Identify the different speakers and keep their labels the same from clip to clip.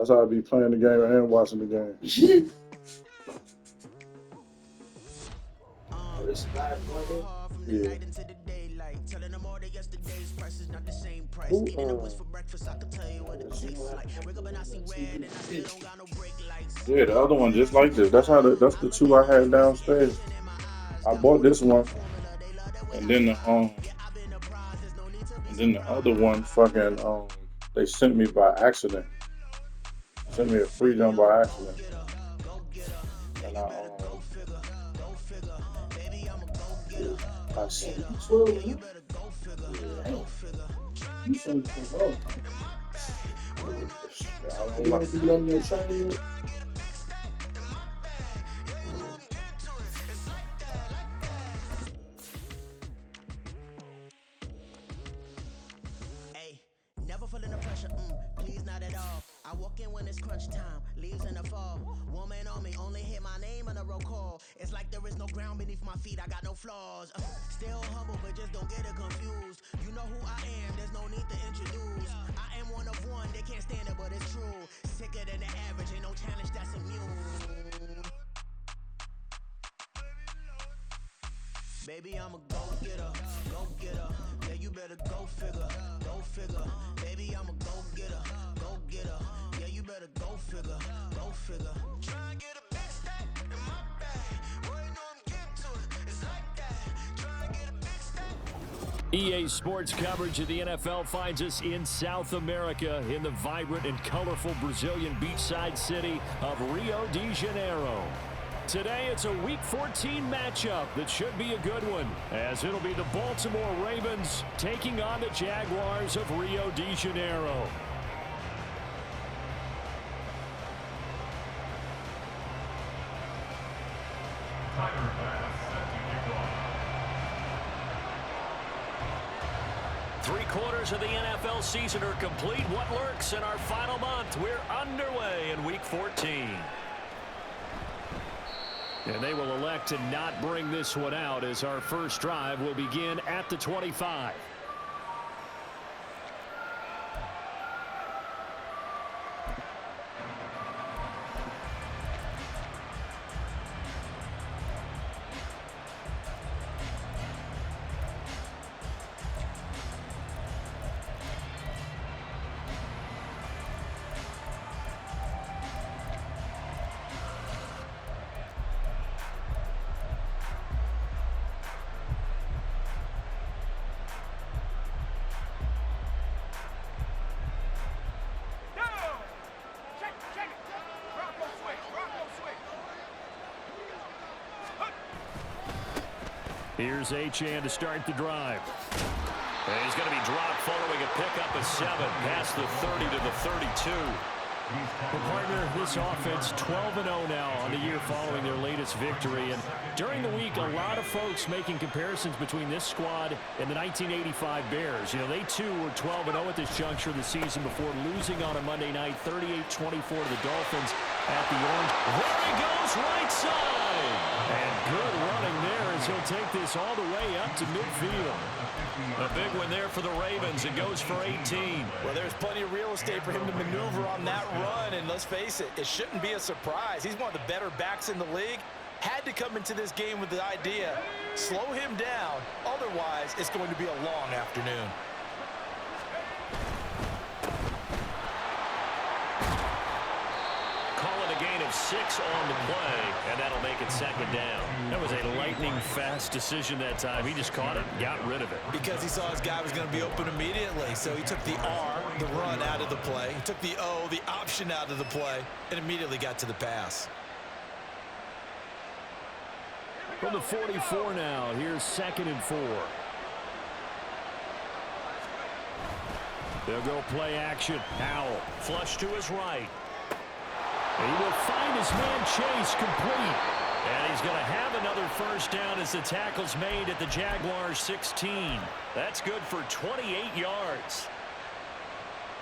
Speaker 1: That's how I be playing the game and watching the game. Yeah. Yeah, the other one just like this. That's the two I had downstairs. I bought this one, and then the other one fucking they sent me by accident. Sent me a free jump by accident. And I see.
Speaker 2: Never feeling the pressure, please not at all. I walk in when it's crunch time, leaves in the fall. Woman on me, only hit my name on a roll call. It's like there is no ground beneath my feet, I got no flaws. Still humble, but just don't get it confused. You know who I am, there's no need to introduce. I am one of one, they can't stand it, but it's true. Sicker than the average, ain't no challenge that's immune. Baby, I'm a go-getter, go-getter. Yeah, you better go figure, go figure. Baby, I'm a go-getter, go-getter. Yeah, you better go figure, go figure. Try and get a big stack in my bag. Boy, you know I'm getting to it, it's like that. Try and get a big stack.
Speaker 3: EA Sports coverage of the NFL finds us in South America in the vibrant and colorful Brazilian beachside city of Rio de Janeiro. Today, it's a Week 14 matchup that should be a good one, as it'll be the Baltimore Ravens taking on the Jaguars of Rio de Janeiro. Three-quarters of the NFL season are complete. What lurks in our final month? We're underway in Week 14. And they will elect to not bring this one out as our first drive will begin at the 25. Here's Achane to start the drive. And he's going to be dropped following a pickup of 7 past the 30 to the 32. Well, partner, this offense 12-0 now on the year following their latest victory. And during the week, a lot of folks making comparisons between this squad and the 1985 Bears. You know, they too were 12-0 at this juncture of the season before losing on a Monday night 38-24 to the Dolphins at the Orange. There he goes, right side. And good running there as he'll take this all the way up to midfield. A big one there for the Ravens. It goes for 18.
Speaker 4: Well, there's plenty of real estate for him to maneuver on that run, and let's face it, it shouldn't be a surprise. He's one of the better backs in the league. Had to come into this game with the idea, slow him down, otherwise it's going to be a long afternoon.
Speaker 3: Calling a gain of 6 on the play, and that'll make it second down. That was a lightning-fast decision that time. He just caught it, got rid of it.
Speaker 4: Because he saw his guy was going to be open immediately, so he took the R, the run, out of the play. He took the O, the option, out of the play, and immediately got to the pass.
Speaker 3: From the 44 now, here's 2nd and 4. They'll go play action. Howell, flush to his right. And he will find his man Chase complete. And he's going to have another first down as the tackle's made at the Jaguars 16. That's good for 28 yards.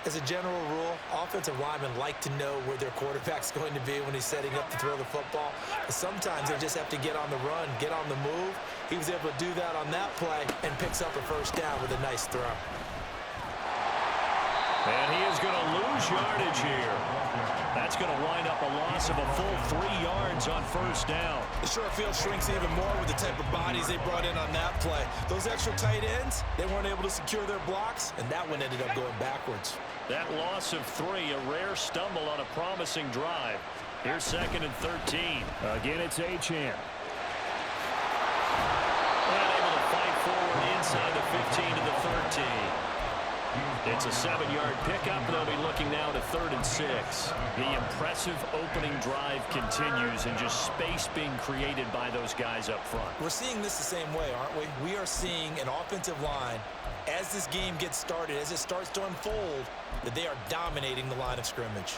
Speaker 4: As a general rule, offensive linemen like to know where their quarterback's going to be when he's setting up to throw the football. But sometimes they just have to get on the run, get on the move. He was able to do that on that play and picks up a first down with a nice throw.
Speaker 3: And he is going to lose yardage here. going to wind up a loss of a full 3 yards on first down.
Speaker 4: The short field shrinks even more with the type of bodies they brought in on that play. Those extra tight ends, they weren't able to secure their blocks, and that one ended up going backwards.
Speaker 3: That loss of 3, a rare stumble on a promising drive. Here's 2nd and 13.
Speaker 5: Again, it's Achane.
Speaker 3: Able to fight forward inside the 15 to the 13. It's a 7-yard pickup. They'll be looking now to 3rd and 6. The impressive opening drive continues, and just space being created by those guys up front.
Speaker 4: We're seeing this the same way, aren't we? We are seeing an offensive line, as this game gets started, as it starts to unfold, that they are dominating the line of scrimmage.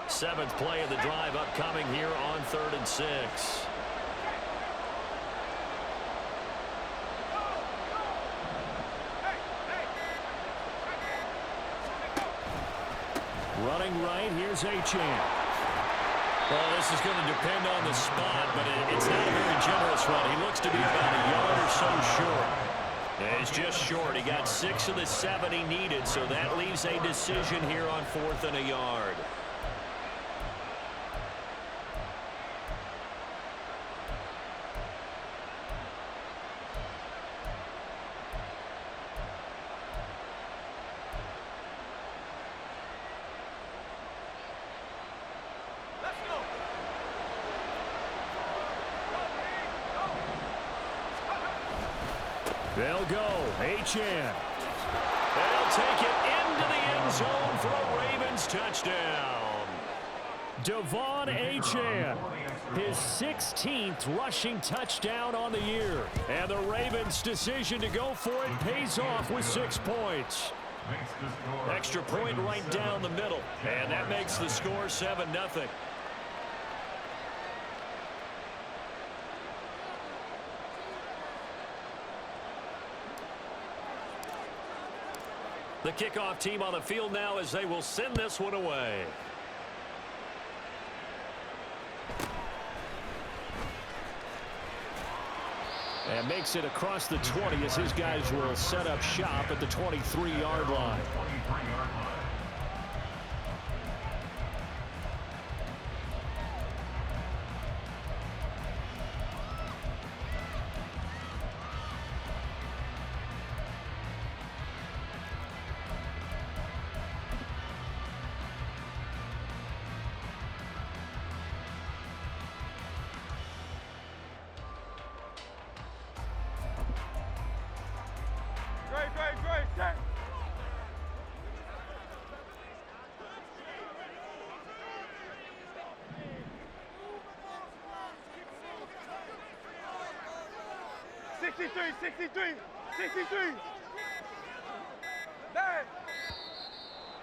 Speaker 3: Seventh play of the drive upcoming here on 3rd and 6.
Speaker 5: Running right, here's Achane.
Speaker 3: Well, this is going to depend on the spot, but it's not a very generous run. He looks to be about a yard or so short. He's just short. He got 6 of the 7 he needed, so that leaves a decision here on 4th and a yard.
Speaker 5: They'll go. Achane.
Speaker 3: They'll take it into the end zone for a Ravens touchdown.
Speaker 5: Devon Achane, his 16th rushing touchdown on the year. And the Ravens' decision to go for it pays off with 6 points.
Speaker 3: Extra point right down the middle. And that makes the score 7-0. The kickoff team on the field now as they will send this one away.
Speaker 5: And makes it across the 20 as his guys will set up shop at the 23-yard line.
Speaker 6: Great, set. Sixty-three.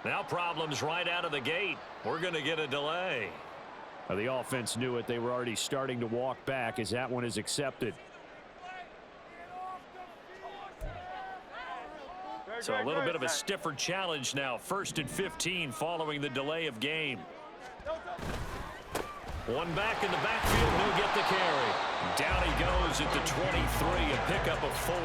Speaker 3: Now problems right out of the gate. We're going to get a delay.
Speaker 5: The offense knew it. They were already starting to walk back as that one is accepted.
Speaker 3: So a little bit of a stiffer challenge now. 1st and 15 following the delay of game. One back in the backfield. He'll get the carry. Down he goes at the 23. A pickup of 4.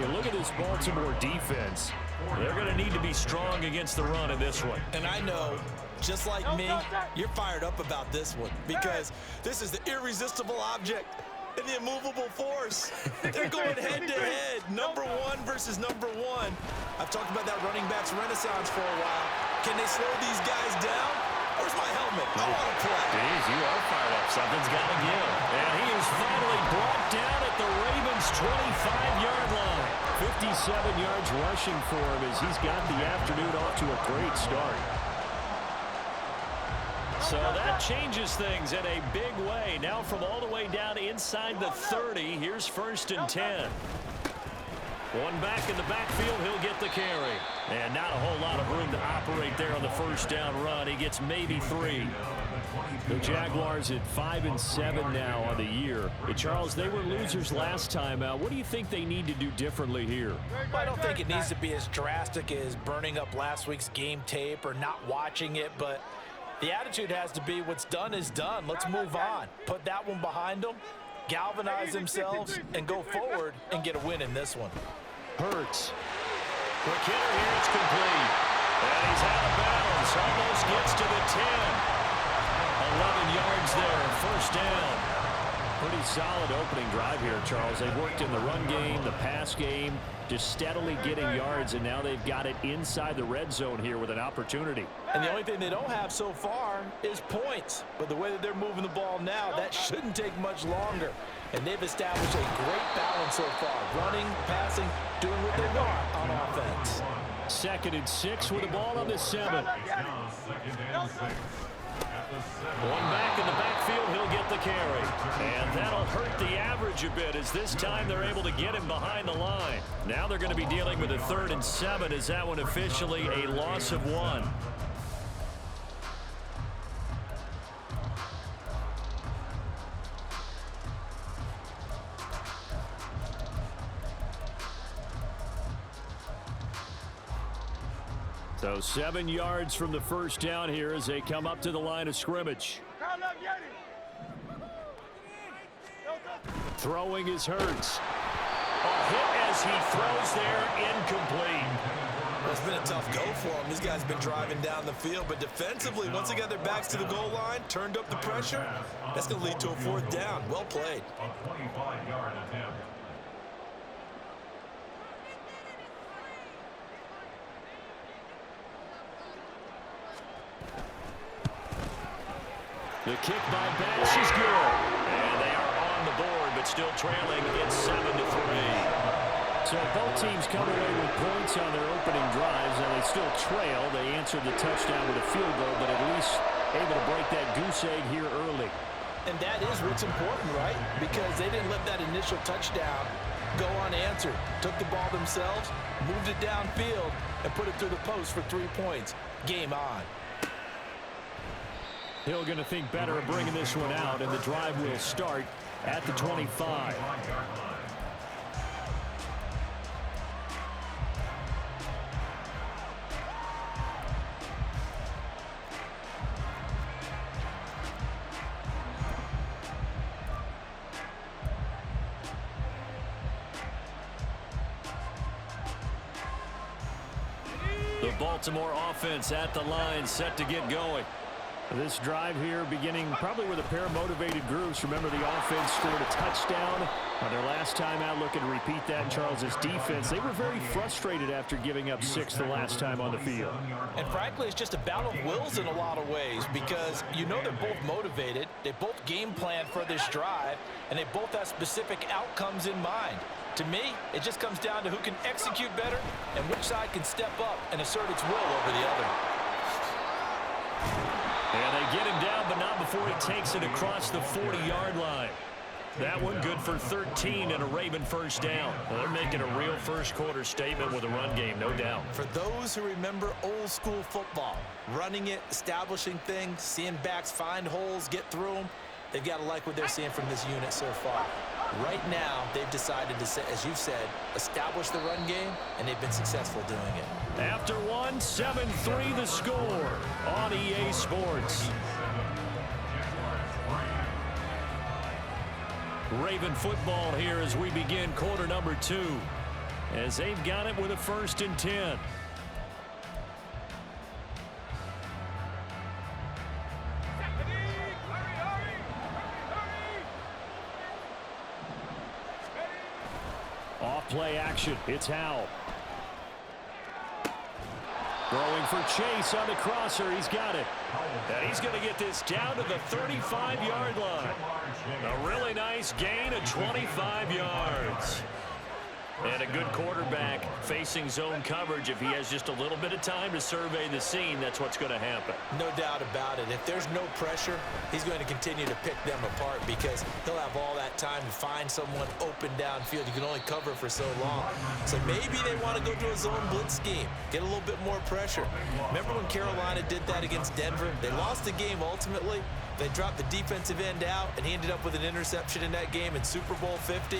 Speaker 5: You look at this Baltimore defense.
Speaker 3: They're going to need to be strong against the run in this one.
Speaker 4: And I know, just like me, you're fired up about this one because this is the irresistible object and the immovable force. They're going head-to-head, number 1 versus number 1. I've talked about that running backs renaissance for a while. Can they slow these guys down? Where's my helmet? I want to play.
Speaker 3: Jeez, you are fired up. Something's got to give. And he is finally brought down at the Ravens' 25-yard line.
Speaker 5: 57 yards rushing for him as he's got the afternoon off to a great start.
Speaker 3: So that changes things in a big way. Now from all the way down inside the 30, here's 1st and 10. One back in the backfield, he'll get the carry. And not a whole lot of room to operate there on the first down run. He gets maybe 3.
Speaker 5: The Jaguars at 5-7 now on the year. But Charles, they were losers last time out. What do you think they need to do differently here?
Speaker 4: I don't think it needs to be as drastic as burning up last week's game tape or not watching it, but the attitude has to be what's done is done. Let's move on. Put that one behind them galvanize themselves and go forward and get a win in this one.
Speaker 5: Hurts. Quick hitter here, it's complete. And he's out of bounds, almost gets to the 10. 11 yards there, first down. Pretty solid opening drive here, Charles. They've worked in the run game, the pass game, just steadily getting yards, and now they've got it inside the red zone here with an opportunity.
Speaker 4: And the only thing they don't have so far is points. But the way that they're moving the ball now, that shouldn't take much longer. And they've established a great balance so far. Running, passing, doing what they want on offense.
Speaker 5: 2nd and 6 with the ball on the 7. One back in the backfield, he'll get the carry. And that'll hurt the average a bit as this time they're able to get him behind the line. Now they're going to be dealing with a 3rd and 7 as that one officially a loss of 1. So 7 yards from the first down here as they come up to the line of scrimmage. Throwing is Hurts. A hit as he throws there, incomplete.
Speaker 4: Well, it's been a tough go for him. These guys have been driving down the field, but defensively, once they got their backs to the goal line, turned up the pressure, that's going to lead to a 4th down. Well played.
Speaker 7: A 25-yard attempt.
Speaker 5: The kick by Bash is good. And they are on the board, but still trailing. It's 7-3. So both teams come away with points on their opening drives, and they still trail. They answered the touchdown with a field goal, but at least able to break that goose egg here early.
Speaker 4: And that is what's important, right? Because they didn't let that initial touchdown go unanswered. Took the ball themselves, moved it downfield, and put it through the post for 3 points. Game on.
Speaker 5: Hill going to think better of bringing this one out, and the drive will start at the 25. The Baltimore offense at the line, set to get going. This drive here beginning probably with a pair of motivated groups. Remember, the offense scored a touchdown on their last time out. Looking to repeat that in Charles's defense. They were very frustrated after giving up 6 the last time on the field.
Speaker 4: And frankly, it's just a battle of wills in a lot of ways because you know they're both motivated. They both game plan for this drive, and they both have specific outcomes in mind. To me, it just comes down to who can execute better and which side can step up and assert its will over the other.
Speaker 5: And they get him down, but not before he takes it across the 40-yard line. That one good for 13 and a Raven first down. Well, they're making a real first-quarter statement with a run game, no doubt.
Speaker 4: For those who remember old-school football, running it, establishing things, seeing backs find holes, get through them, they've got to like what they're seeing from this unit so far. Right now, they've decided to, as you said, establish the run game, and they've been successful doing it.
Speaker 5: After one, 7-3 the score on EA Sports. Raven football here as we begin quarter number 2, as they've got it with a 1st and 10. Off play action, it's Howell. Throwing for Chase on the crosser, he's got it. And he's going to get this down to the 35-yard line. A really nice gain of 25 yards. And a good quarterback facing zone coverage. If he has just a little bit of time to survey the scene, that's what's going to happen.
Speaker 4: No doubt about it. If there's no pressure, he's going to continue to pick them apart because he'll have all that time to find someone open downfield. You can only cover for so long. So maybe they want to go to a zone blitz scheme, get a little bit more pressure. Remember when Carolina did that against Denver? They lost the game ultimately. They dropped the defensive end out, and he ended up with an interception in that game in Super Bowl 50.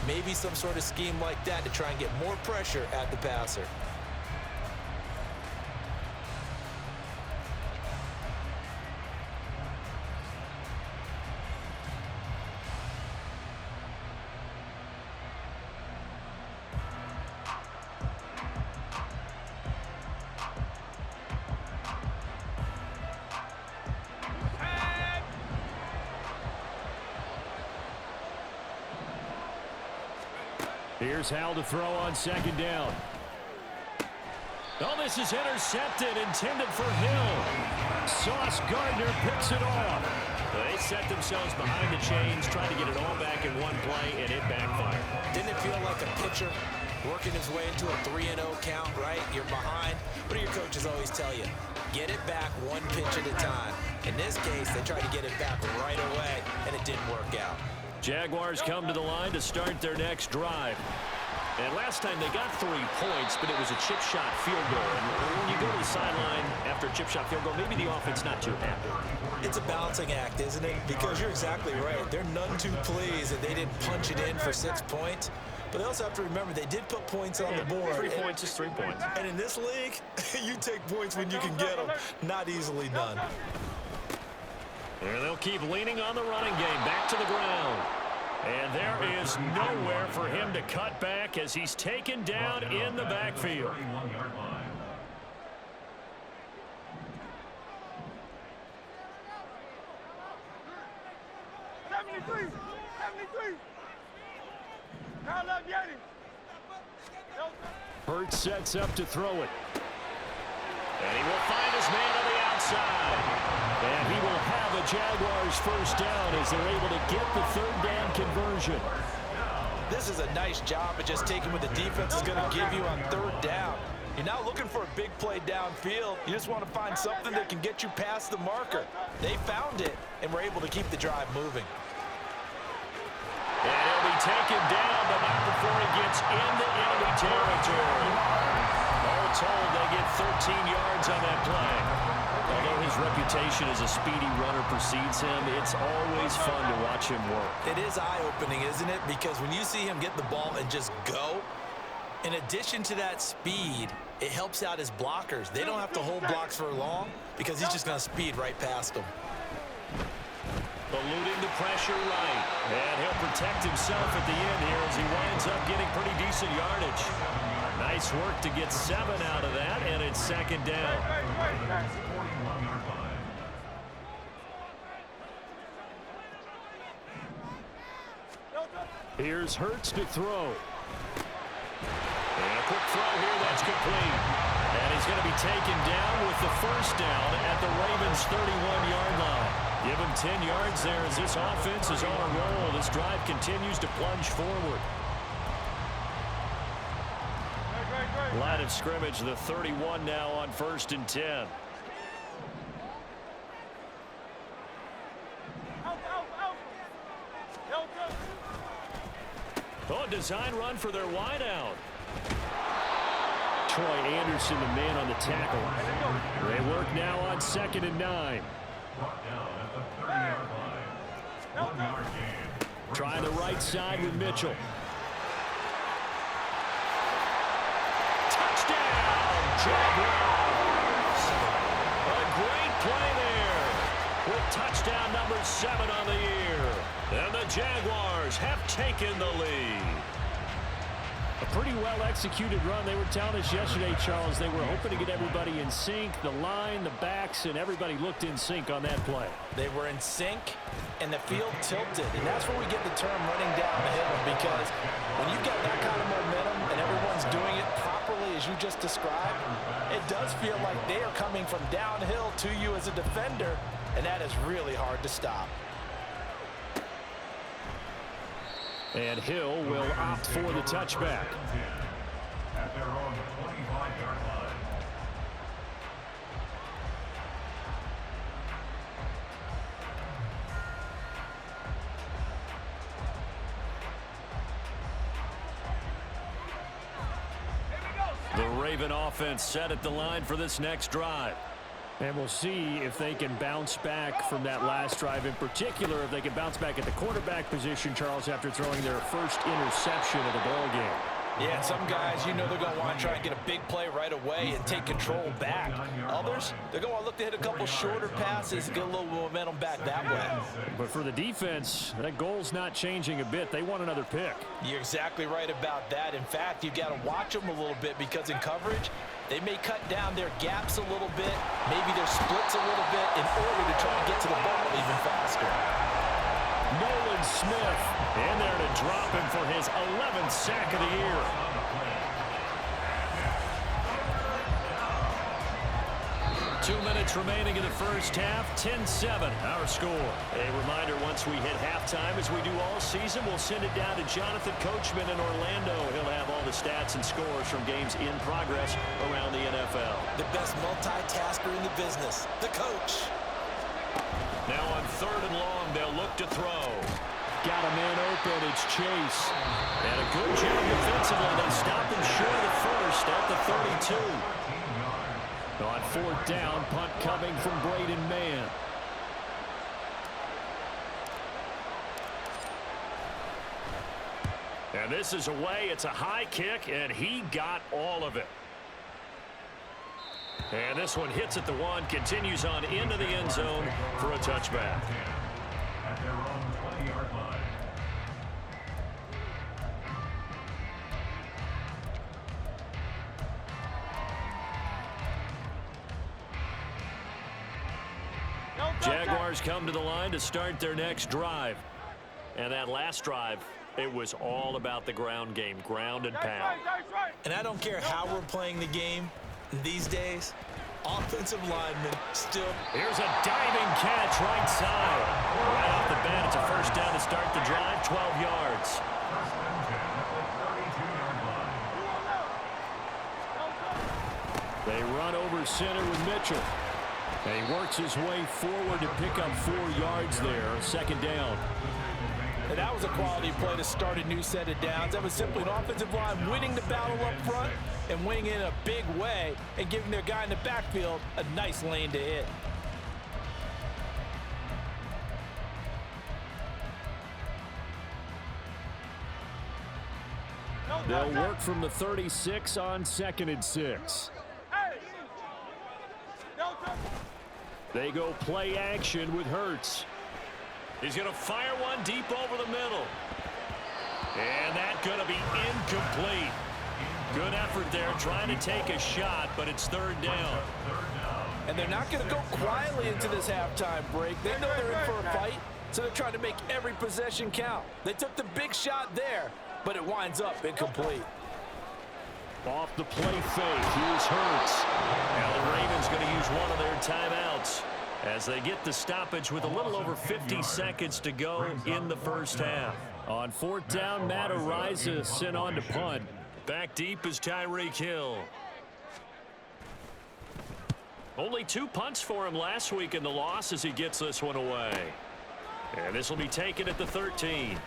Speaker 4: Maybe some sort of scheme like that to try and get more pressure at the passer.
Speaker 3: Here's Hal to throw on second down. Oh, this is intercepted, intended for Hill. Sauce Gardner picks it off. They set themselves behind the chains, trying to get it all back in one play, and it backfired.
Speaker 4: Didn't it feel like a pitcher working his way into a 3-0 count, right? You're behind. What do your coaches always tell you? Get it back one pitch at a time. In this case, they tried to get it back right away, and it didn't work out.
Speaker 3: Jaguars come to the line to start their next drive. And last time they got 3 points, but it was a chip shot field goal. And when you go to the sideline after a chip shot field goal, maybe the offense not too happy.
Speaker 4: It's a balancing act, isn't it? Because you're exactly right. They're none too pleased that they didn't punch it in for 6 points. But they also have to remember they did put points on the board.
Speaker 3: 3 points is 3 points.
Speaker 4: And in this league, you take points when you can get them. Not easily done.
Speaker 3: And they'll keep leaning on the running game. Back to the ground. And there is nowhere for him to cut back as he's taken down in the backfield.
Speaker 7: 31-yard line.
Speaker 3: Hurts sets up to throw it. And he will find his man on the outside. And he will have a Jaguars first down as they're able to get the third down conversion.
Speaker 4: This is a nice job of just taking what the defense is going to give you on third down. You're not looking for a big play downfield. You just want to find something that can get you past the marker. They found it and were able to keep the drive moving.
Speaker 3: And he'll be taken down, but not before he gets into enemy territory. All told, they get 13 yards on that play. Although his reputation as a speedy runner precedes him, it's always fun to watch him work.
Speaker 4: It is eye-opening, isn't it? Because when you see him get the ball and just go, in addition to that speed, it helps out his blockers. They don't have to hold blocks for long because he's just going to speed right past them.
Speaker 3: Eluding the pressure right. And he'll protect himself at the end here as he winds up getting pretty decent yardage. Nice work to get 7 out of that, and it's second down.
Speaker 7: 41-yard line.
Speaker 3: Here's Hurts to throw. And a quick throw here, that's complete. And he's going to be taken down with the first down at the Ravens' 31-yard line. Give him 10 yards there as this offense is on a roll. This drive continues to plunge forward. Line of scrimmage, the 31 now on 1st and 10. Oh, design run for their wideout. Troy Anderson, the man on the tackle. They work now on 2nd and 9.
Speaker 7: Brought down at the 30-yard line. 1-yard gain.
Speaker 3: Try the right side with Mitchell. Touchdown, Jaguars! A great play there with touchdown number 7 on the year. And the Jaguars have taken the lead. A pretty well-executed run. They were telling us yesterday, Charles, they were hoping to get everybody in sync. The line, the backs, and everybody looked in sync on that play.
Speaker 4: They were in sync, and the field tilted. And that's where we get the term running down the hill, because when you've got that kind of momentum and everyone's doing it properly as you just described, it does feel like they are coming from downhill to you as a defender, and that is really hard to stop.
Speaker 3: And Hill will opt for the touchback.
Speaker 7: At their own 25-yard line.
Speaker 3: The Raven offense set at the line for this next drive. And we'll see if they can bounce back from that last drive. In particular, if they can bounce back at the quarterback position, Charles, after throwing their first interception of the ball game.
Speaker 4: Yeah, some guys, you know they're going to want to try and get a big play right away and take control back. Others, they're going to look to hit a couple shorter passes and get a little momentum back that way.
Speaker 3: But for the defense, that goal's not changing a bit. They want another pick.
Speaker 4: You're exactly right about that. In fact, you've got to watch them a little bit, because in coverage, they may cut down their gaps a little bit, maybe their splits a little bit, in order to try and get to the ball even faster.
Speaker 3: Nolan Jaylon Smith in there to drop him for his 11th sack of the year. 2 minutes remaining in the first half, 10-7, our score. A reminder, once we hit halftime, as we do all season, we'll send it down to Jonathan Coachman in Orlando. He'll have all the stats and scores from games in progress around the NFL.
Speaker 4: The best multitasker in the business, the coach.
Speaker 3: Now on 3rd and long, they'll look to throw. Got a man open, it's Chase. And a good job defensively. They stop him short of the first at the 32. On 4th down, punt coming from Braden Mann. And this is away. It's a high kick, and he got all of it. And this one hits at the 1, continues on into the end zone for a touchback.
Speaker 7: At their own 20-yard line.
Speaker 3: Jaguars come to the line to start their next drive. And that last drive, it was all about the ground game, ground and pound.
Speaker 4: And I don't care how we're playing the game these days, offensive linemen still.
Speaker 3: Here's a diving catch right side. Right off the bat, it's a first down to start the drive, 12 yards. They run over center with Mitchell. And he works his way forward to pick up 4 yards there, second down.
Speaker 4: And that was a quality play to start a new set of downs. That was simply an offensive line winning the battle up front and winning in a big way and giving their guy in the backfield a nice lane to hit.
Speaker 3: They'll work from the 36 on 2nd and 6. They go play action with Hurts. He's going to fire one deep over the middle. And that's going to be incomplete. Good effort there trying to take a shot, but it's 3rd down.
Speaker 4: And they're not going to go quietly into this halftime break. They know they're in for a fight, so they're trying to make every possession count. They took the big shot there, but it winds up incomplete.
Speaker 3: Off the play fake, here's Hurts. Now the Ravens going to use one of their timeouts as they get the stoppage with a little over 50 seconds to go in the first half. On 4th down, Matt Araiza sent on to punt. Back deep is Tyreek Hill. Only 2 punts for him last week in the loss as he gets this one away. And this will be taken at the 13.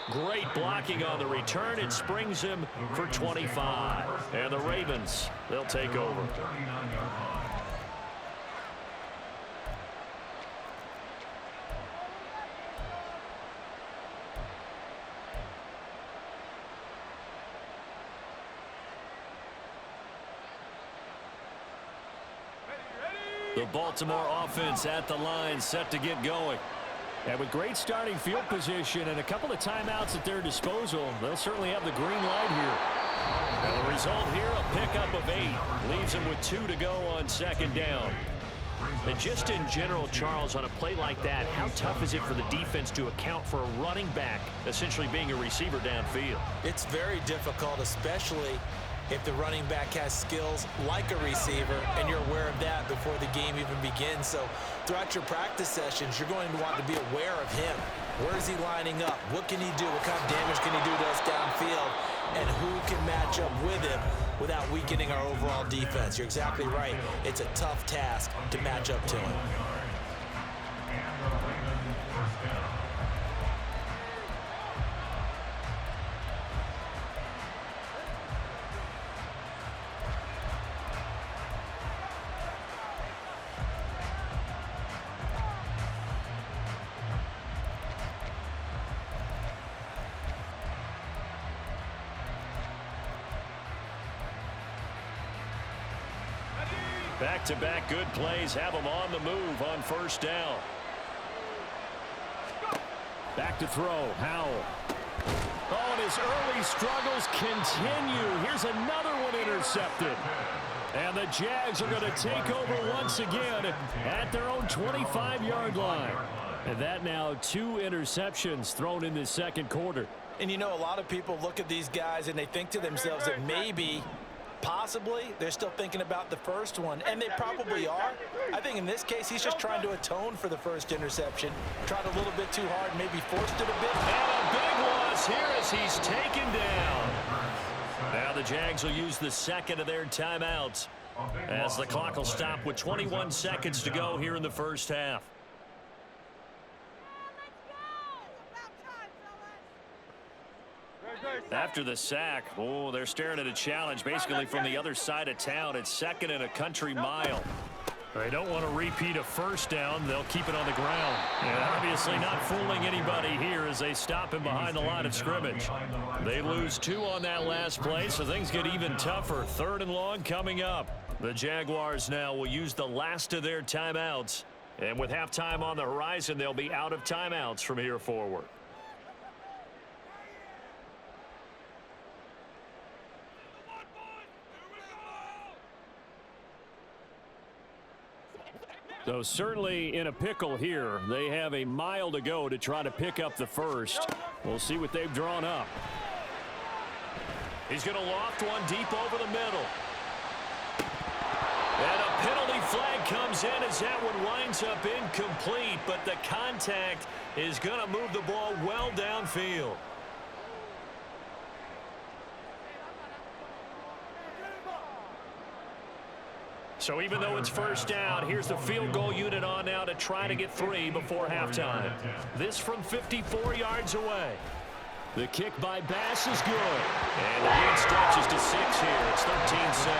Speaker 3: Great blocking on the return. It springs him for 25. And the Ravens, they'll take over. The Baltimore offense at the line, set to get going. And with great starting field position and a couple of timeouts at their disposal, they'll certainly have the green light here. And the result here, a pickup of 8. Leaves them with 2 to go on 2nd down. And just in general, Charles, on a play like that, how tough is it for the defense to account for a running back essentially being a receiver downfield?
Speaker 4: It's very difficult, especially if the running back has skills like a receiver, and you're aware of that before the game even begins. So throughout your practice sessions, you're going to want to be aware of him. Where is he lining up? What can he do? What kind of damage can he do to us downfield? And who can match up with him without weakening our overall defense? You're exactly right. It's a tough task to match up to him.
Speaker 3: Back-to-back good plays have them on the move on 1st down. Back to throw, Howell. Oh, and his early struggles continue. Here's another one intercepted. And the Jags are going to take over once again at their own 25-yard line. And that now 2 interceptions thrown in this second quarter.
Speaker 4: And you know, a lot of people look at these guys and they think to themselves that maybe, possibly, they're still thinking about the first one. And they probably are. I think in this case, he's just trying to atone for the first interception. Tried a little bit too hard, maybe forced it a bit.
Speaker 3: And a big loss here as he's taken down. Now the Jags will use the second of their timeouts as the clock will stop with 21 seconds to go here in the first half. After the sack, oh, they're staring at a challenge basically from the other side of town. It's second and a country mile. They don't want to repeat a first down. They'll keep it on the ground. And obviously not fooling anybody here as they stop him behind the line of scrimmage. They lose 2 on that last play, so things get even tougher. 3rd and long coming up. The Jaguars now will use the last of their timeouts. And with halftime on the horizon, they'll be out of timeouts from here forward. So certainly in a pickle here. They have a mile to go to try to pick up the first. We'll see what they've drawn up. He's going to loft one deep over the middle. And a penalty flag comes in as that one winds up incomplete, but the contact is going to move the ball well downfield. So even though it's first down, here's the field goal unit on now to try to get 3 before halftime. This from 54 yards away. The kick by Bass is good. And the lead stretches to 6 here. It's 13-7.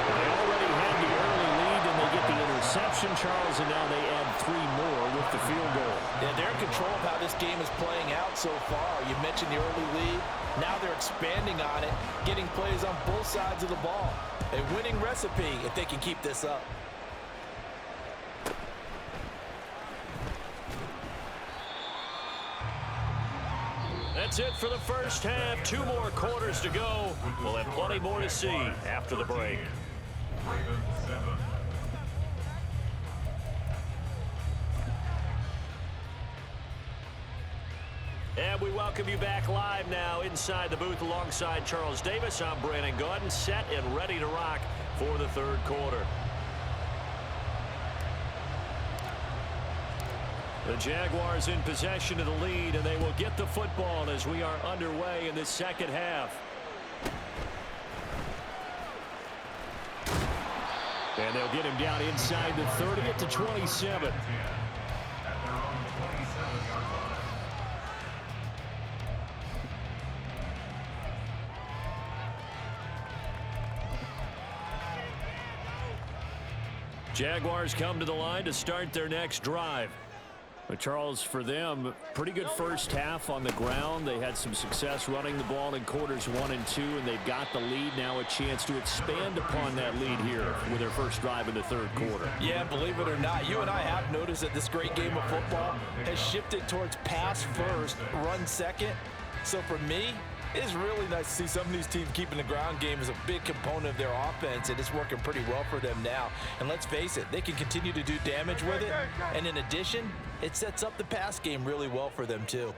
Speaker 3: They already had the early lead, and they get the interception, Charles, and now they add 3 more with the field goal.
Speaker 4: Yeah, they're in control of how this game is playing out so far. You mentioned the early lead. Now they're expanding on it, getting plays on both sides of the ball. A winning recipe if they can keep this up.
Speaker 3: That's it for the first half. 2 more quarters to go. We'll have plenty more to see after the break. And we welcome you back live now inside the booth alongside Charles Davis. I'm Brandon Gaudin, set and ready to rock for the third quarter. The Jaguars in possession of the lead, and they will get the football as we are underway in the second half. And they'll get him down inside the 30 at the 27. Jaguars come to the line to start their next drive. But Charles, for them, pretty good first half on the ground. They had some success running the ball in quarters 1 and 2, and they've got the lead now, a chance to expand upon that lead here with their first drive in the third quarter.
Speaker 4: Yeah, believe it or not, you and I have noticed that this great game of football has shifted towards pass first, run second. So for me, it's really nice to see some of these teams keeping the ground game as a big component of their offense, and it's working pretty well for them now. And let's face it, they can continue to do damage with it. And in addition, it sets up the pass game really well for them too.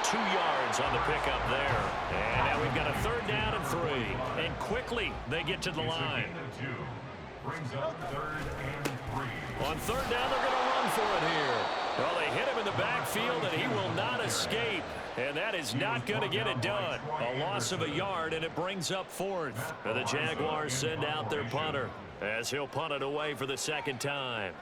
Speaker 3: Two yards on the pickup there. And now we've got a 3rd down and 3. And quickly they get to the line.
Speaker 7: Brings up 3rd and 3.
Speaker 3: On 3rd down, they're going to run for it here. Well, they hit him in the backfield, and he will not escape. And that is not going to get it done. A loss of a yard, and it brings up 4th. And the Jaguars send out their punter as he'll punt it away for the second time.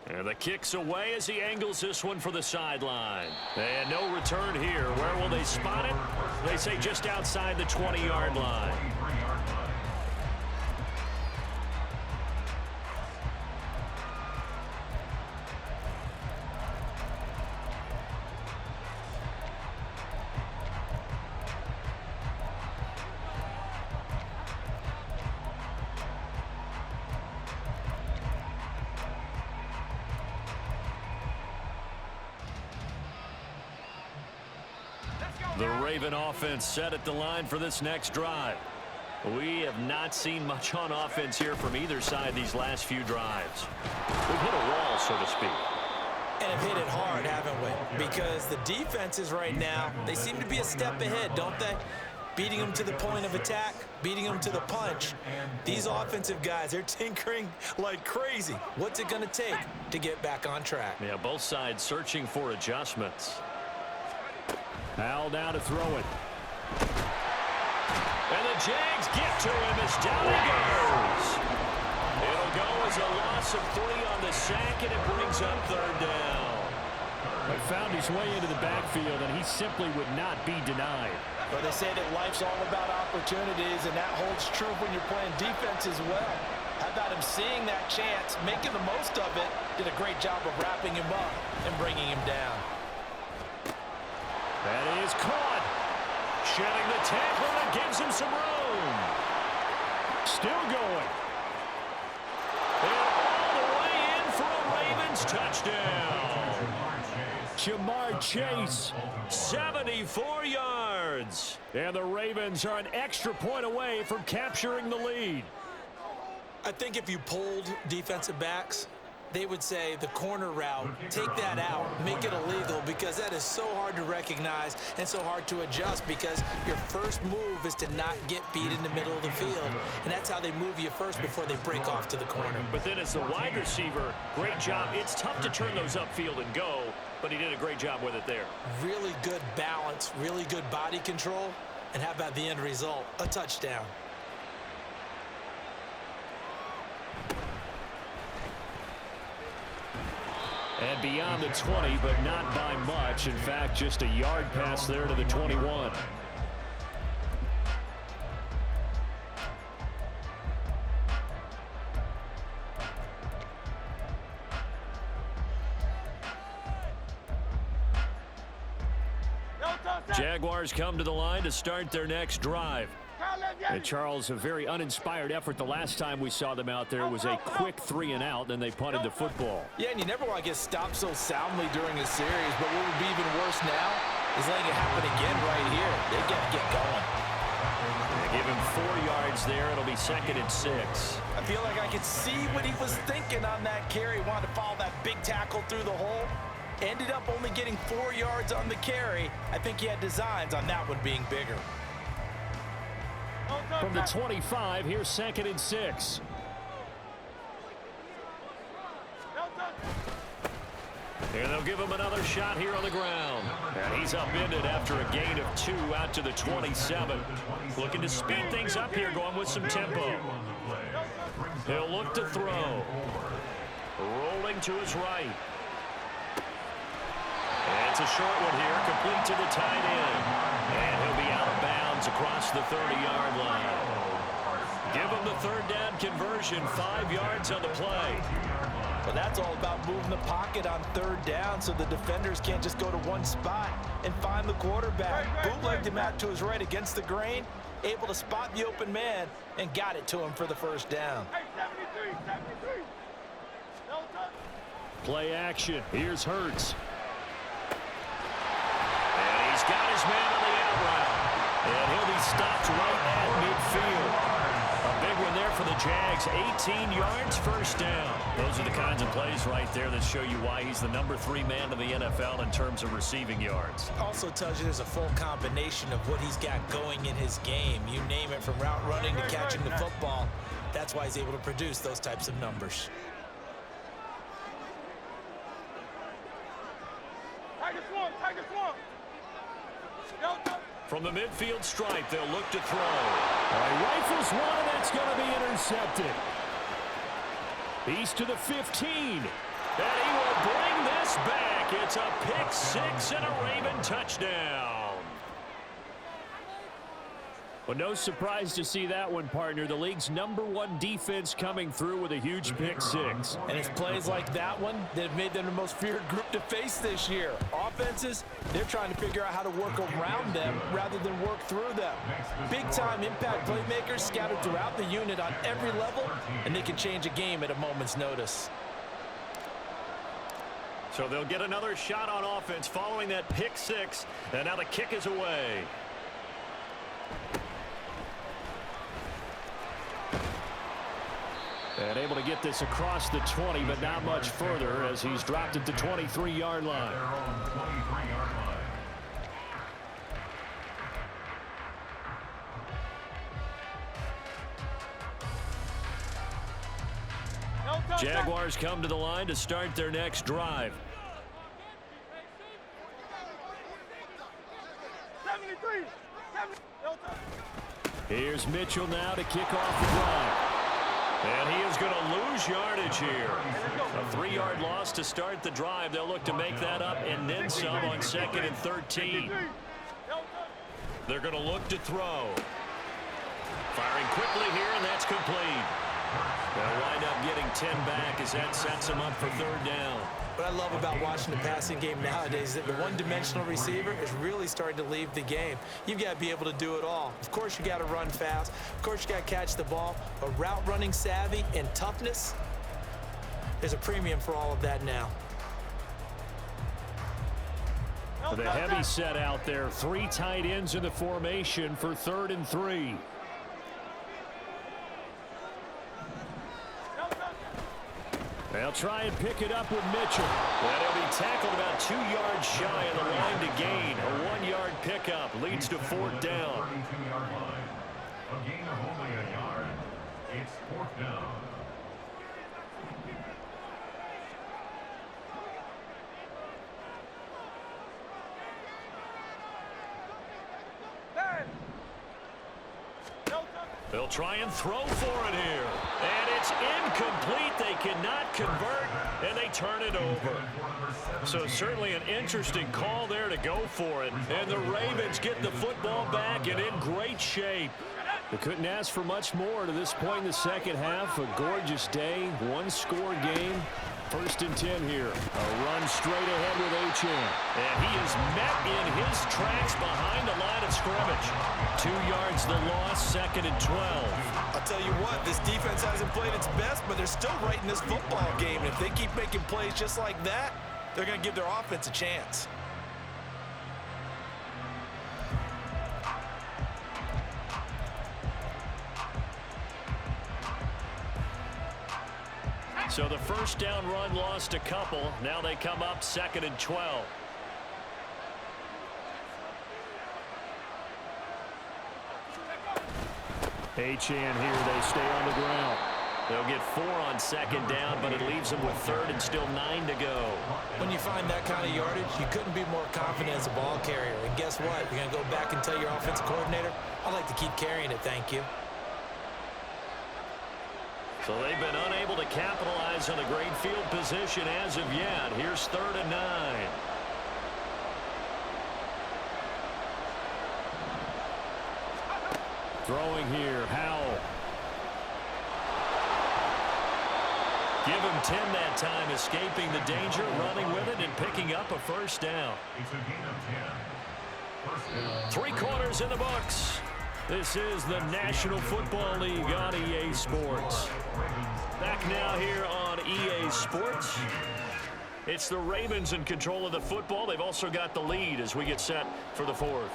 Speaker 3: And the kick's away as he angles this one for the sideline. And no return here. Where will they spot it? They say just outside the 20-yard line. The Raven offense set at the line for this next drive. We have not seen much on offense here from either side these last few drives. We've hit a wall, so to speak.
Speaker 4: And have hit it hard, haven't we? Because the defenses right now, they seem to be a step ahead, don't they? Beating them to the point of attack, beating them to the punch. These offensive guys, they're tinkering like crazy. What's it going to take to get back on track?
Speaker 3: Yeah, both sides searching for adjustments.
Speaker 5: Hal now to throw it.
Speaker 3: And the Jags get to him as down he goes. It'll go as a loss of 3 on the sack, and it brings up 3rd down.
Speaker 5: But found his way into the backfield, and he simply would not be denied.
Speaker 4: But they say that life's all about opportunities, and that holds true when you're playing defense as well. How about him seeing that chance, making the most of it, did a great job of wrapping him up and bringing him down.
Speaker 5: That is caught.
Speaker 3: Shedding the tackle, and it gives him some room.
Speaker 5: Still going.
Speaker 3: And all the way in for a Ravens touchdown.
Speaker 5: Jamar Chase.
Speaker 3: 74 yards.
Speaker 5: And the Ravens are an extra point away from capturing the lead.
Speaker 4: I think if you polled defensive backs, they would say the corner route, take that out, make it illegal, because that is so hard to recognize and so hard to adjust, because your first move is to not get beat in the middle of the field. And that's how they move you first before they break off to the corner.
Speaker 3: But then as the wide receiver, great job. It's tough to turn those upfield and go, but he did a great job with it there.
Speaker 4: Really good balance, really good body control. And how about the end result? A touchdown.
Speaker 5: And beyond the 20, but not by much. In fact, just a yard pass there to the 21.
Speaker 3: Jaguars come to the line to start their next drive.
Speaker 5: And Charles, a very uninspired effort the last time we saw them out there was a quick 3-and-out, then they punted the football.
Speaker 4: Yeah, and you never want to get stopped so soundly during a series, but what would be even worse now is letting it happen again right here. They got to get going.
Speaker 3: Give him 4 yards there. It'll be 2nd and 6.
Speaker 4: I feel like I could see what he was thinking on that carry. He wanted to follow that big tackle through the hole. Ended up only getting 4 yards on the carry. I think he had designs on that one being bigger.
Speaker 5: From the 25, here's 2nd and 6.
Speaker 3: And they'll give him another shot here on the ground. And he's upended after a gain of 2 out to the 27. Looking to speed things up here, going with some tempo. He'll look to throw. Rolling to his right. And it's a short one here, complete to the tight end. And he'll be out of bounds across the 30-yard line. Give him the 3rd down conversion, 5 yards on the play.
Speaker 4: But that's all about moving the pocket on 3rd down so the defenders can't just go to one spot and find the quarterback. Bootlegged him out to his right against the grain, able to spot the open man, and got it to him for the 1st down.
Speaker 5: Play action. Here's Hurts.
Speaker 3: And he's got his man on the out route. And he'll be stopped right at midfield. A big one there for the Jags. 18 yards, 1st down. Those are the kinds of plays right there that show you why he's the number 3 man in the NFL in terms of receiving yards.
Speaker 4: Also tells you there's a full combination of what he's got going in his game. You name it, from route running to catching the football. That's why he's able to produce those types of numbers.
Speaker 3: From the midfield stripe, they'll look to throw.
Speaker 5: Rifles one, and that's going to be intercepted. He's to the 15.
Speaker 3: And he will bring this back. It's a pick 6 and a Raven touchdown.
Speaker 5: Well, no surprise to see that one, partner. The league's #1 defense coming through with a huge pick 6.
Speaker 4: And it's plays like that one that have made them the most feared group to face this year. Offenses, they're trying to figure out how to work around them rather than work through them. Big-time impact playmakers scattered throughout the unit on every level, and they can change a game at a moment's notice.
Speaker 3: So they'll get another shot on offense following that pick six. And now the kick is away. And able to get this across the 20, but not much further as he's dropped at the 23-yard line.
Speaker 7: Their own 23-yard line.
Speaker 3: Jaguars come to the line to start their next drive.
Speaker 6: 73.
Speaker 3: Here's Mitchell now to kick off the drive. And he is going to lose yardage here. A 3-yard loss to start the drive. They'll look to make that up and then some on 2nd and 13. They're going to look to throw. Firing quickly here, and that's complete. They'll wind up getting 10 back as that sets them up for 3rd down.
Speaker 4: What I love about watching the passing game nowadays is that the one-dimensional receiver is really starting to leave the game. You've got to be able to do it all. Of course, you got to run fast. Of course, you got to catch the ball. But route running savvy and toughness, there's a premium for all of that now.
Speaker 3: The heavy set out there. 3 tight ends in the formation for 3rd and 3. They'll try and pick it up with Mitchell. And he'll be tackled about 2 yards shy of the line to gain. A 1-yard pickup leads to 4th down.
Speaker 7: 32-yard line. A gain of only a yard. It's 4th down.
Speaker 3: They'll try and throw for it here. And it's incomplete. They cannot convert, and they turn it over. So certainly an interesting call there to go for it. And the Ravens get the football back and in great shape. They couldn't ask for much more to this point in the second half. A gorgeous day, 1-score game. 1st and 10 here. A run straight ahead with Achane. And he is met in his tracks behind the line of scrimmage. 2 yards the loss, 2nd and 12.
Speaker 4: I'll tell you what, this defense hasn't played its best, but they're still right in this football game. And if they keep making plays just like that, they're going to give their offense a chance.
Speaker 3: So the 1st down run lost a couple. Now they come up 2nd and 12. Achane here. They stay on the ground. They'll get 4 on 2nd down, but it leaves them with 3rd and still 9 to go.
Speaker 4: When you find that kind of yardage, you couldn't be more confident as a ball carrier. And guess what? You're going to go back and tell your offensive coordinator, I'd like to keep carrying it, thank you.
Speaker 3: So they've been unable to capitalize on a great field position as of yet. Here's 3rd and 9. Throwing here, Howell. Give him 10 that time, escaping the danger, running with it, and picking up a 1st down.
Speaker 7: It's a gain of 10. 1st down.
Speaker 3: 3 quarters in the books. This is the National Football League on EA Sports. Back now here on EA Sports. It's the Ravens in control of the football. They've also got the lead as we get set for the 4th.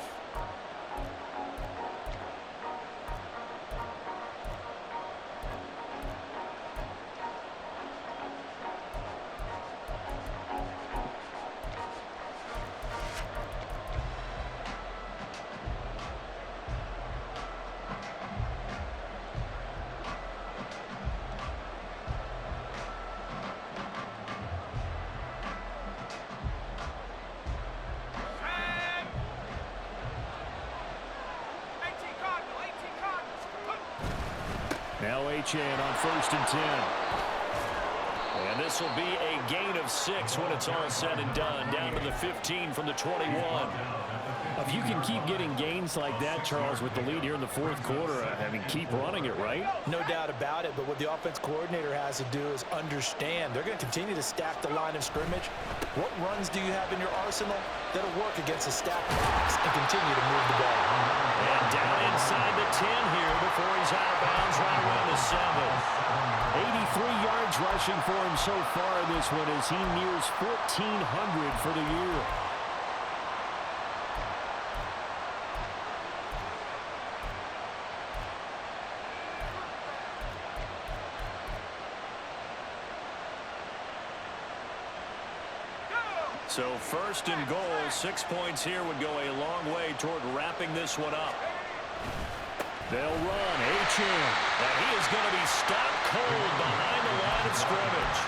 Speaker 3: Now Achane on 1st and 10. And this will be a gain of 6 when it's all said and done. Down to the 15 from the 21.
Speaker 5: If you can keep getting gains like that, Charles, with the lead here in the fourth quarter, I mean, keep running it, right?
Speaker 4: No doubt about it, but what the offense coordinator has to do is understand they're going to continue to stack the line of scrimmage. What runs do you have in your arsenal that'll work against a stacked box and continue to move the ball?
Speaker 3: And down inside the 10 here before he's out of bounds right around the 7.
Speaker 5: 83 yards rushing for him so far in this one as he nears 1,400 for the year.
Speaker 3: So first and goal, 6 points here would go a long way toward wrapping this one up.
Speaker 5: They'll run. H.M.
Speaker 3: And he is going to be stopped cold behind the line of scrimmage.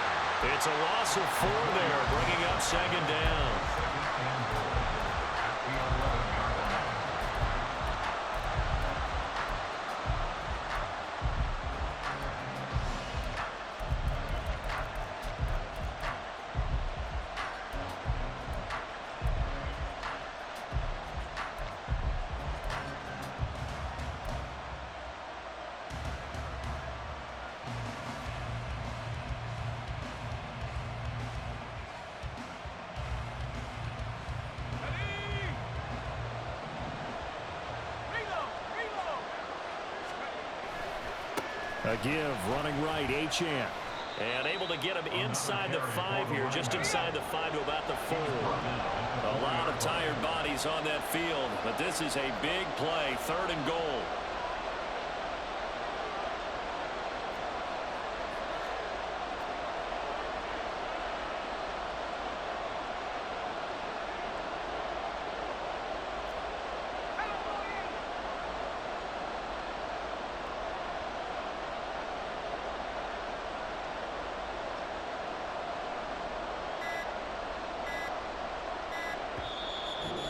Speaker 3: It's a loss of 4 there, bringing up second down.
Speaker 5: A give, running right, H.M.
Speaker 3: And able to get him inside the 5 here, just inside the 5 to about the 4. A lot of tired bodies on that field, but this is a big play, 3rd and goal.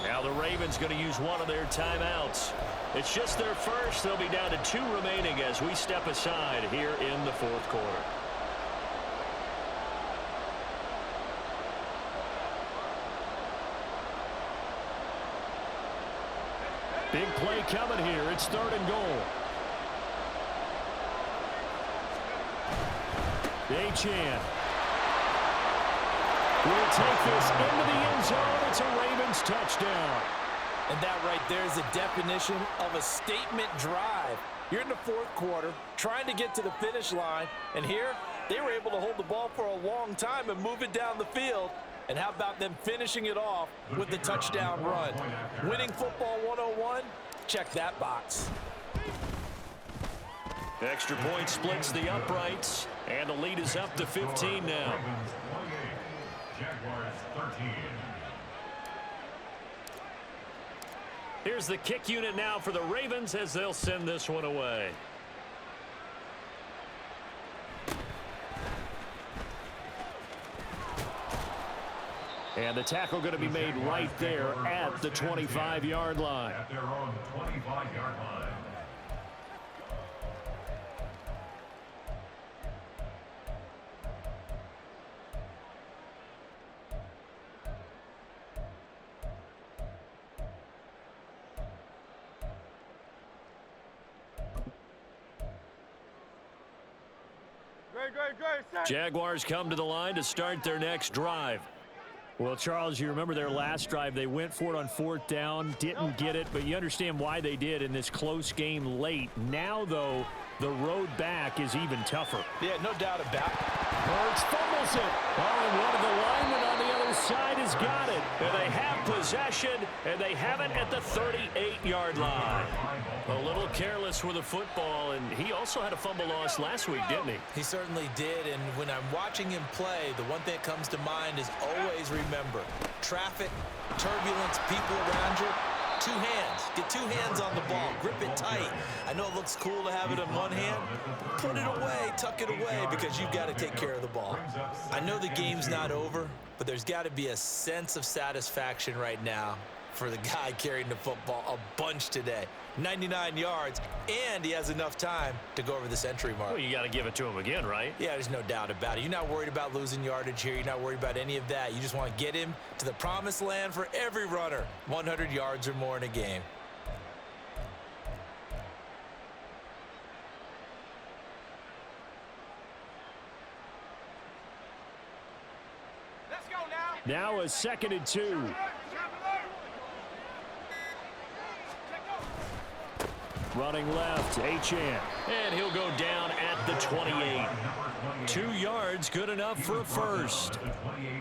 Speaker 3: Now the Ravens going to use one of their timeouts. It's just their first. They'll be down to 2 remaining as we step aside here in the 4th quarter.
Speaker 5: Big play coming here. It's 3rd and goal. H.M. will take this into the end zone. It's a Ravens touchdown.
Speaker 4: And that right there is the definition of a statement drive. You're in the 4th quarter, trying to get to the finish line, and here they were able to hold the ball for a long time and move it down the field. And how about them finishing it off with the touchdown run? Winning football 101, check that box.
Speaker 3: Extra point splits the uprights, and the lead is up to 15 now.
Speaker 7: Jaguars 13.
Speaker 3: Here's the kick unit now for the Ravens as they'll send this one away.
Speaker 5: And the tackle going to be made right there at the 25-yard line.
Speaker 7: At their own 25-yard line.
Speaker 3: Jaguars come to the line to start their next drive.
Speaker 5: Well, Charles, you remember their last drive. They went for it on 4th down, didn't get it, but you understand why they did in this close game late. Now, though, the road back is even tougher.
Speaker 4: Yeah, no doubt about it.
Speaker 5: Hurts fumbles it. Oh, and one of the linemen on the other side has got it.
Speaker 3: And they have possession, and they have it at the 38-yard line. A little careless with the football, and he also had a fumble loss last week, didn't he?
Speaker 4: He certainly did, and when I'm watching him play, the one thing that comes to mind is always remember, traffic, turbulence, people around you, 2 hands. Get 2 hands on the ball. Grip it tight. I know it looks cool to have it in one hand. Put it away, tuck it away, because you've got to take care of the ball. I know the game's not over, but there's got to be a sense of satisfaction right now for the guy carrying the football a bunch today. 99 yards, and he has enough time to go over the century mark.
Speaker 3: Well, you got to give it to him again, right?
Speaker 4: Yeah, there's no doubt about it. You're not worried about losing yardage here. You're not worried about any of that. You just want to get him to the promised land for every runner. 100 yards or more in a game.
Speaker 3: Now a 2nd and 2. Running left, Achane. And he'll go down at the 28. 2 yards, good enough for a first.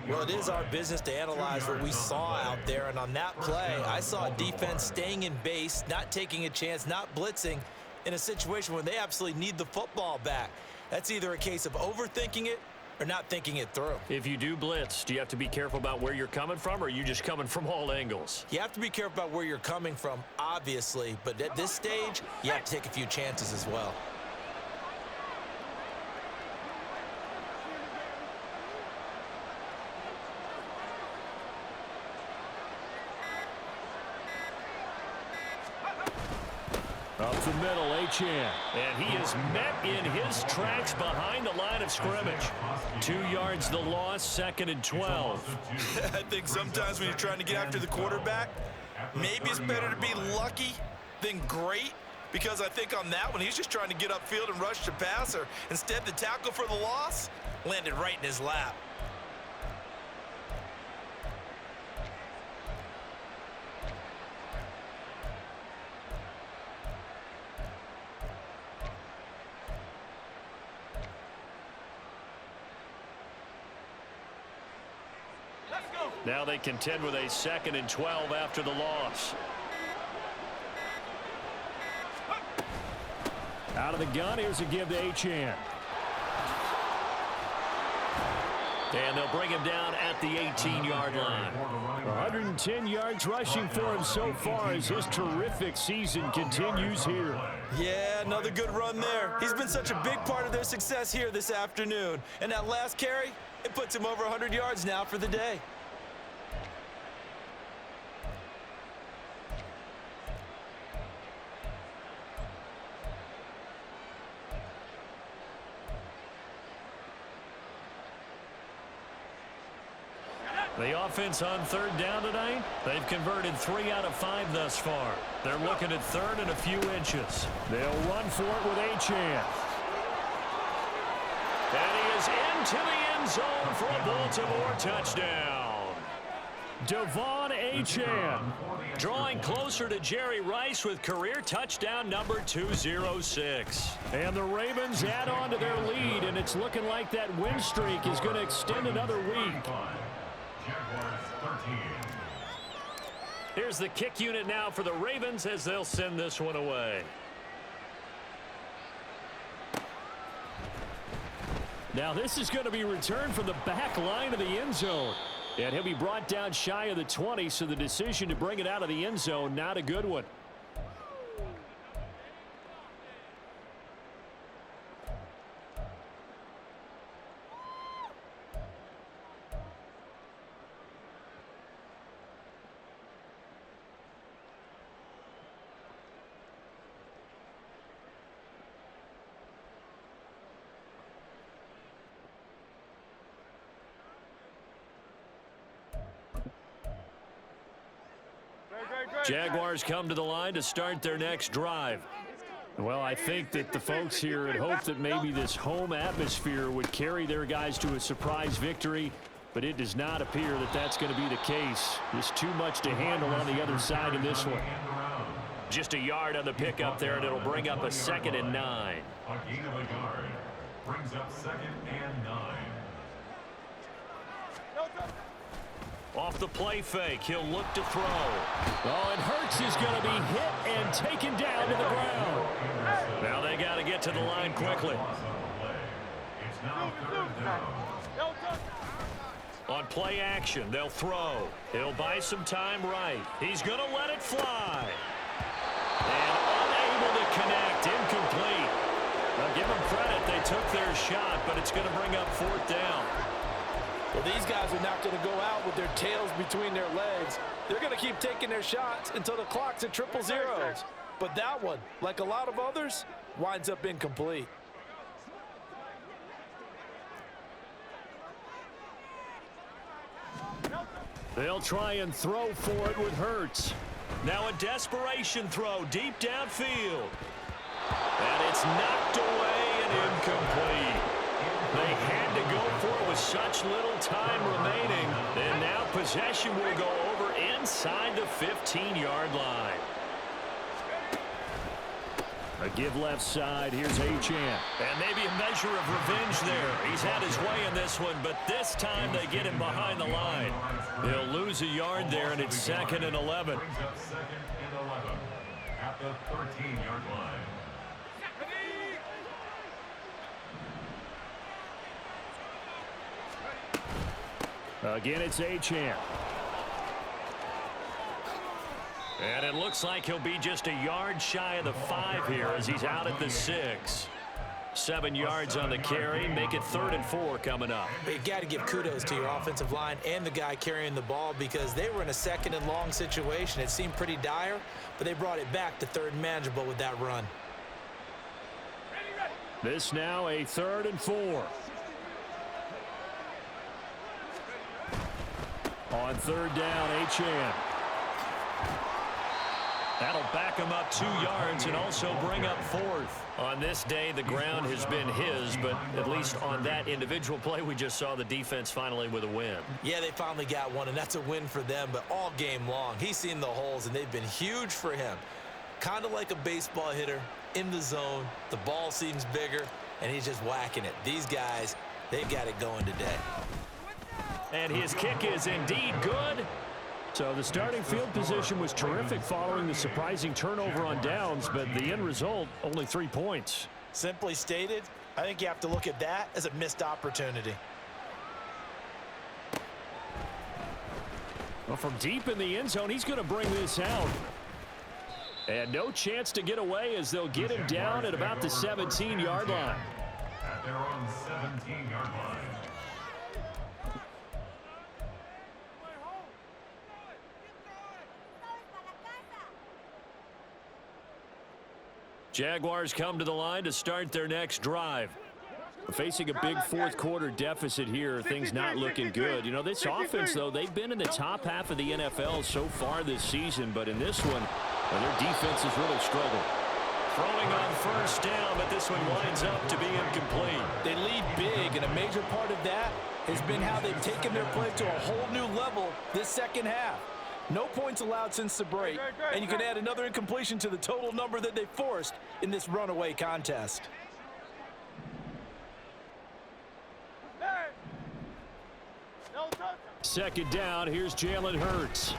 Speaker 4: Well, it is our business to analyze what we saw out there, and on that play, I saw a defense staying in base, not taking a chance, not blitzing, in a situation where they absolutely need the football back. That's either a case of overthinking it or not thinking it through.
Speaker 3: If you do blitz, do you have to be careful about where you're coming from, or are you just coming from all angles?
Speaker 4: You have to be careful about where you're coming from, obviously, but at this stage, you have to take a few chances as well.
Speaker 3: Up the middle, Achane. And he is met in his tracks behind the line of scrimmage. 2 yards the loss, 2nd and 12.
Speaker 4: I think sometimes when you're trying to get after the quarterback, maybe it's better to be lucky than great, because I think on that one, he's just trying to get upfield and rush the passer. Instead, the tackle for the loss landed right in his lap.
Speaker 3: Now they contend with a 2nd and 12 after the loss. Out of the gun, here's a give to Achane. And they'll bring him down at the 18-yard line. 110 yards rushing for him so far as his terrific season continues here.
Speaker 4: Yeah, another good run there. He's been such a big part of their success here this afternoon. And that last carry, it puts him over 100 yards now for the day.
Speaker 3: The offense on 3rd down tonight, they've converted 3 out of 5 thus far. They're looking at 3rd and a few inches. They'll run for it with Achane. And he is into the end zone for a Baltimore touchdown. Devon Achane drawing closer to Jerry Rice with career touchdown number 206. And the Ravens add on to their lead, and it's looking like that win streak is going to extend another week. Here's the kick unit now for the Ravens as they'll send this one away. Now this is going to be returned from the back line of the end zone. And he'll be brought down shy of the 20, so the decision to bring it out of the end zone, not a good one. Jaguars come to the line to start their next drive. Well, I think that the folks here had hoped that maybe this home atmosphere would carry their guys to a surprise victory, but it does not appear that that's going to be the case. Just too much to handle on the other side in this one. Just a yard on the pickup there, and it'll bring up a 2nd and 9.
Speaker 7: A gain of a yard brings up 2nd and 9.
Speaker 3: Off the play fake, he'll look to throw. Oh, and Hurts is going to be hit and taken down to the ground. Now they got to get to the line quickly.
Speaker 7: It's now 3rd down.
Speaker 3: On play action, they'll throw. He'll buy some time right. He's going to let it fly. And unable to connect, incomplete. Now give them credit, they took their shot, but it's going to bring up 4th down.
Speaker 4: Well, these guys are not going to go out with their tails between their legs. They're going to keep taking their shots until the clock's at 000. But that one, like a lot of others, winds up incomplete.
Speaker 3: They'll try and throw for it with Hurts. Now a desperation throw deep downfield. And it's knocked away and incomplete. They had to go for it with such little time remaining. And now possession will go over inside the 15-yard line. A give left side. Here's Achane. And maybe a measure of revenge there. He's had his way in this one, but this time they get him behind the line. They'll lose a yard there, and it's 2nd and 11.
Speaker 7: Brings up 2nd and 11 at the 13-yard line.
Speaker 3: Again, it's Achane. And it looks like he'll be just a yard shy of the 5 here as he's out at the 6. 7 yards on the carry. Make it 3rd and 4 coming up.
Speaker 4: You've got to give kudos to your offensive line and the guy carrying the ball because they were in a 2nd and long situation. It seemed pretty dire, but they brought it back to 3rd and manageable with that run.
Speaker 3: This now a 3rd and 4. On 3rd down, Achane. That'll back him up 2 yards and also bring up 4th. On this day, the ground has been his, but at least on that individual play, we just saw the defense finally with a win.
Speaker 4: Yeah, they finally got one, and that's a win for them, but all game long, he's seen the holes, and they've been huge for him. Kind of like a baseball hitter in the zone. The ball seems bigger, and he's just whacking it. These guys, they've got it going today.
Speaker 3: And his kick is indeed good. So the starting field position was terrific following the surprising turnover on downs, but the end result, only 3 points.
Speaker 4: Simply stated, I think you have to look at that as a missed opportunity.
Speaker 3: Well, from deep in the end zone, he's going to bring this out. And no chance to get away as they'll get him down at about the 17-yard line.
Speaker 7: At their own 17-yard line.
Speaker 3: Jaguars come to the line to start their next drive. Facing a big 4th quarter deficit here, things not looking good. You know, this offense, though, they've been in the top half of the NFL so far this season, but in this one, well, their defense has really struggled. Throwing on 1st down, but this one winds up to be incomplete.
Speaker 4: They lead big, and a major part of that has been how they've taken their play to a whole new level this second half. No points allowed since the break, and you can add another incompletion to the total number that they forced in this runaway contest.
Speaker 3: Second down, here's Jalen Hurts.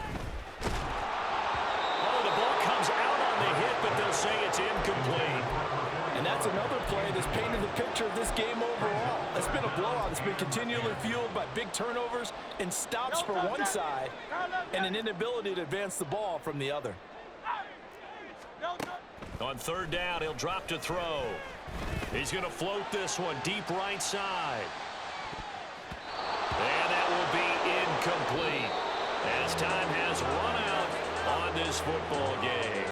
Speaker 3: Oh, the ball comes out on the hit, but they'll say it's incomplete.
Speaker 4: And that's another play that's painted the picture of this game overall. It's been a blowout. It's been continually fueled by big turnovers and stops for one side and an inability to advance the ball from the other.
Speaker 3: On 3rd down, he'll drop to throw. He's going to float this one deep right side. And that will be incomplete as time has run out on this football game.